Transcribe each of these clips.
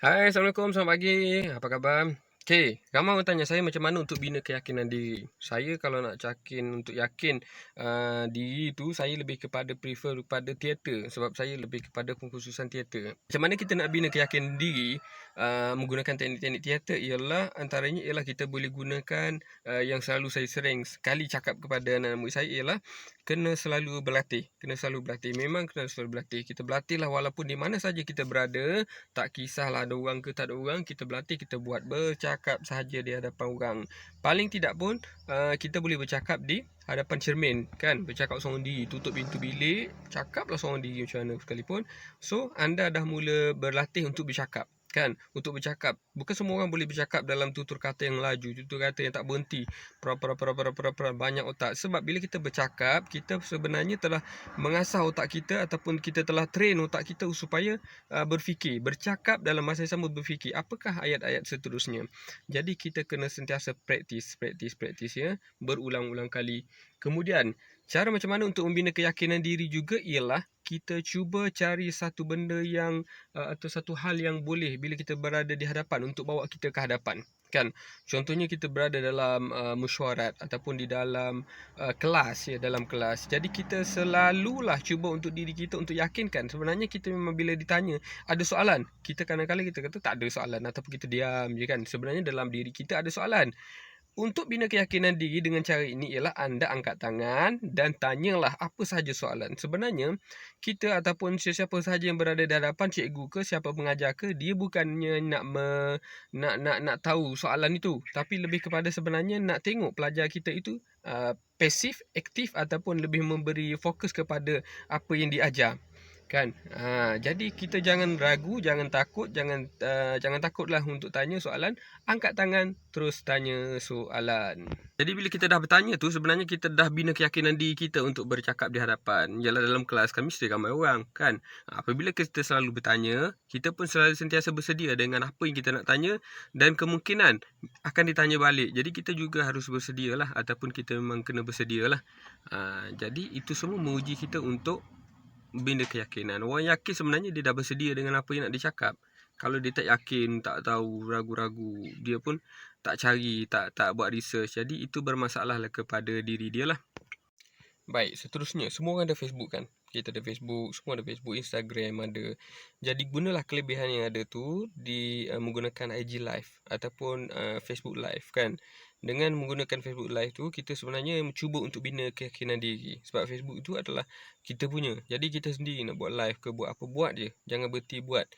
Hai, Assalamualaikum, selamat pagi. Apa khabar? Okey, ramai orang tanya saya macam mana untuk bina keyakinan diri. Saya kalau nak yakin untuk yakin diri tu, saya lebih kepada prefer kepada teater sebab saya lebih kepada pengkhususan teater. Macam mana kita nak bina keyakinan diri menggunakan teknik-teknik teater ialah antaranya ialah kita boleh gunakan yang selalu saya sering sekali cakap kepada anak-anak murid saya ialah kena selalu berlatih. Kena selalu berlatih. Memang kena selalu berlatih. Kita berlatihlah walaupun di mana saja kita berada. Tak kisahlah ada orang ke tak ada orang, kita berlatih, kita buat bercakap sahaja di hadapan orang. Paling tidak pun kita boleh bercakap di hadapan cermin kan, bercakap seorang diri, tutup pintu bilik, cakaplah seorang diri macam mana sekalipun. So anda dah mula berlatih untuk bercakap kan, untuk bercakap. Bukan semua orang boleh bercakap dalam tutur kata yang laju, tutur kata yang tak berhenti, banyak otak. Sebab bila kita bercakap, kita sebenarnya telah mengasah otak kita ataupun kita telah train otak kita supaya berfikir, bercakap dalam masa yang sama berfikir apakah ayat-ayat seterusnya. Jadi kita kena sentiasa praktis ya, berulang-ulang kali. Kemudian cara macam mana untuk membina keyakinan diri juga ialah kita cuba cari satu benda yang atau satu hal yang boleh bila kita berada di hadapan untuk bawa kita ke hadapan kan. Contohnya kita berada dalam mesyuarat ataupun di dalam kelas ya, dalam kelas. Jadi kita selalulah cuba untuk diri kita untuk yakinkan sebenarnya kita memang bila ditanya ada soalan, kita kadang-kadang kita kata tak ada soalan ataupun kita diam je kan. Sebenarnya dalam diri kita ada soalan. Untuk bina keyakinan diri dengan cara ini ialah anda angkat tangan dan tanyalah apa sahaja soalan. Sebenarnya kita ataupun sesiapa sahaja yang berada di hadapan cikgu ke siapa pengajar ke, dia bukannya nak tahu soalan itu, tapi lebih kepada sebenarnya nak tengok pelajar kita itu pasif, aktif ataupun lebih memberi fokus kepada apa yang diajar. Kan? Jadi kita jangan ragu, jangan takut, jangan takutlah untuk tanya soalan, angkat tangan terus tanya soalan. Jadi bila kita dah bertanya tu sebenarnya kita dah bina keyakinan diri kita untuk bercakap di hadapan. Yalah dalam kelas kan mesti ramai orang kan. Apabila kita selalu bertanya, kita pun selalu sentiasa bersedia dengan apa yang kita nak tanya dan kemungkinan akan ditanya balik. Jadi kita juga harus bersedialah ataupun kita memang kena bersedialah. Jadi itu semua menguji kita untuk bina keyakinan. Orang yakin sebenarnya dia dah bersedia dengan apa yang nak dicakap. Kalau dia tak yakin, tak tahu, ragu-ragu, dia pun tak cari, tak buat research. Jadi itu bermasalahlah kepada diri dia lah. Baik, seterusnya semua orang ada Facebook kan. Kita ada Facebook, semua ada Facebook, Instagram ada. Jadi gunalah kelebihan yang ada tu di menggunakan IG Live ataupun Facebook Live kan. Dengan menggunakan Facebook Live tu kita sebenarnya mencuba untuk bina keyakinan diri. Sebab Facebook tu adalah kita punya. Jadi kita sendiri nak buat live ke buat apa, buat je. Jangan berhenti buat.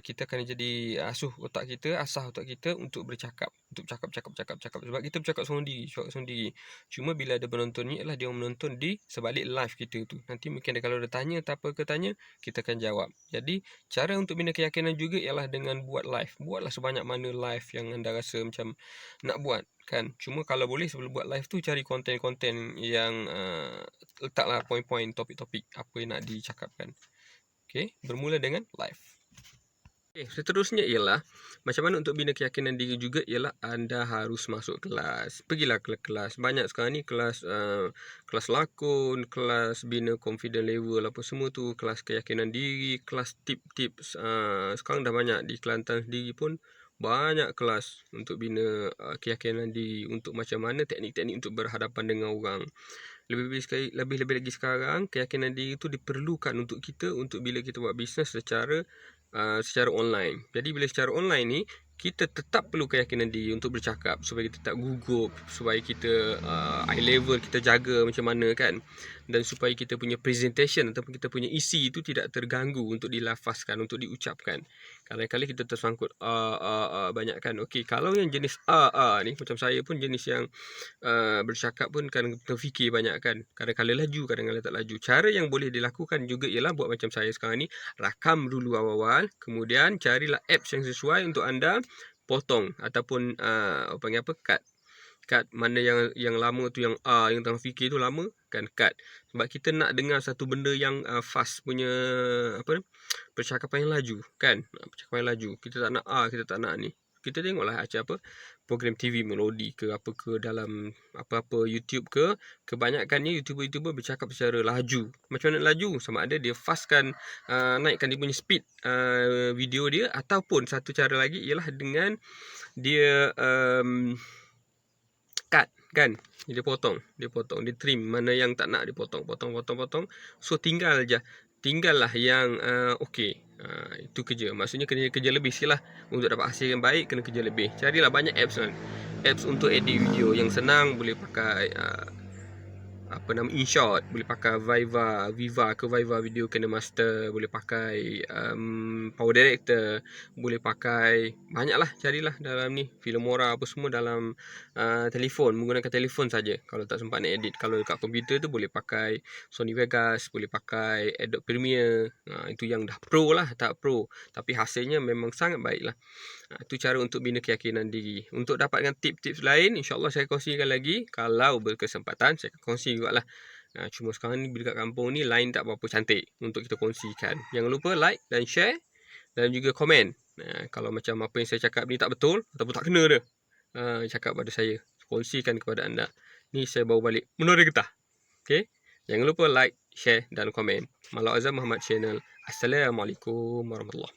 Kita akan jadi asah otak kita untuk bercakap, untuk cakap. Sebab kita bercakap seorang diri. Cuma bila ada penonton ni ialah dia orang menonton di sebalik live kita tu. Nanti mungkin kalau ada tanya apa ke tanya, kita akan jawab. Jadi cara untuk bina keyakinan juga ialah dengan buat live. Buatlah sebanyak mana live yang anda rasa macam nak buat kan. Cuma kalau boleh sebelum buat live tu cari konten-konten yang letaklah poin-poin topik-topik apa yang nak dicakapkan. Okey, bermula dengan live. Seterusnya ialah macam mana untuk bina keyakinan diri juga ialah anda harus masuk kelas. Pergilah ke kelas. Banyak sekarang ni kelas kelas lakon, kelas bina confident level apa semua tu, kelas keyakinan diri, kelas tips-tips sekarang dah banyak di Kelantan sendiri pun banyak kelas untuk bina keyakinan diri, untuk macam mana teknik-teknik untuk berhadapan dengan orang. Lebih-lebih lagi sekarang keyakinan diri itu diperlukan untuk kita untuk bila kita buat bisnes secara online. Jadi bila secara online ni kita tetap perlu keyakinan diri untuk bercakap supaya kita tak gugup, supaya kita eye level kita jaga macam mana kan, dan supaya kita punya presentation ataupun kita punya isi itu tidak terganggu untuk dilafazkan, untuk diucapkan. Kadang-kadang kita tersangkut banyak kan. Okey, kalau yang jenis ni macam saya pun jenis yang bercakap pun kan terfikir banyak kan. Kadang-kadang laju, kadang-kadang tak laju. Cara yang boleh dilakukan juga ialah buat macam saya sekarang ni, rakam dulu awal-awal, kemudian carilah apps yang sesuai untuk anda potong ataupun panggil apa, cut mana yang lama tu, yang tengah fikir tu lama kan, cut. Sebab kita nak dengar satu benda yang fast punya apa, percakapan yang laju kan, percakapan yang laju. Kita tak nak kita tak nak ni. kita tengoklah apa program TV melodi ke apa ke dalam apa-apa YouTube ke, kebanyakannya YouTuber-YouTuber bercakap secara laju. Macam mana laju? Sama ada dia fastkan, naikkan dia punya speed video dia, ataupun satu cara lagi ialah dengan dia cut kan, dia potong, dia trim mana yang tak nak dia potong. So tinggallah yang okey. Itu kerja. Maksudnya kerja lebih sikit lah. Untuk dapat hasil yang baik kena kerja lebih. Carilah banyak apps kan. Apps untuk edit video yang senang, boleh pakai apa nama, InShot, boleh pakai Viva Video KineMaster, boleh pakai Power Director, boleh pakai banyaklah, carilah dalam ni Filmora apa semua dalam telefon, menggunakan telefon saja kalau tak sempat nak edit. Kalau dekat komputer tu boleh pakai Sony Vegas, boleh pakai Adobe Premiere. Itu yang dah pro lah, tak pro tapi hasilnya memang sangat baik lah. Itu cara untuk bina keyakinan diri. Untuk dapatkan tips-tips lain, insyaAllah saya kongsikan lagi. Kalau berkesempatan, saya akan kongsi juga lah. Cuma sekarang ni, dekat kampung ni, line tak berapa cantik untuk kita kongsikan. Jangan lupa like dan share dan juga komen. Kalau macam apa yang saya cakap ni tak betul, ataupun tak kena dah, cakap pada saya. Kongsikan kepada anda. Ni saya bawa balik Menara Getah. Okay? Jangan lupa like, share dan komen. Malau Azam Muhammad Channel. Assalamualaikum warahmatullahi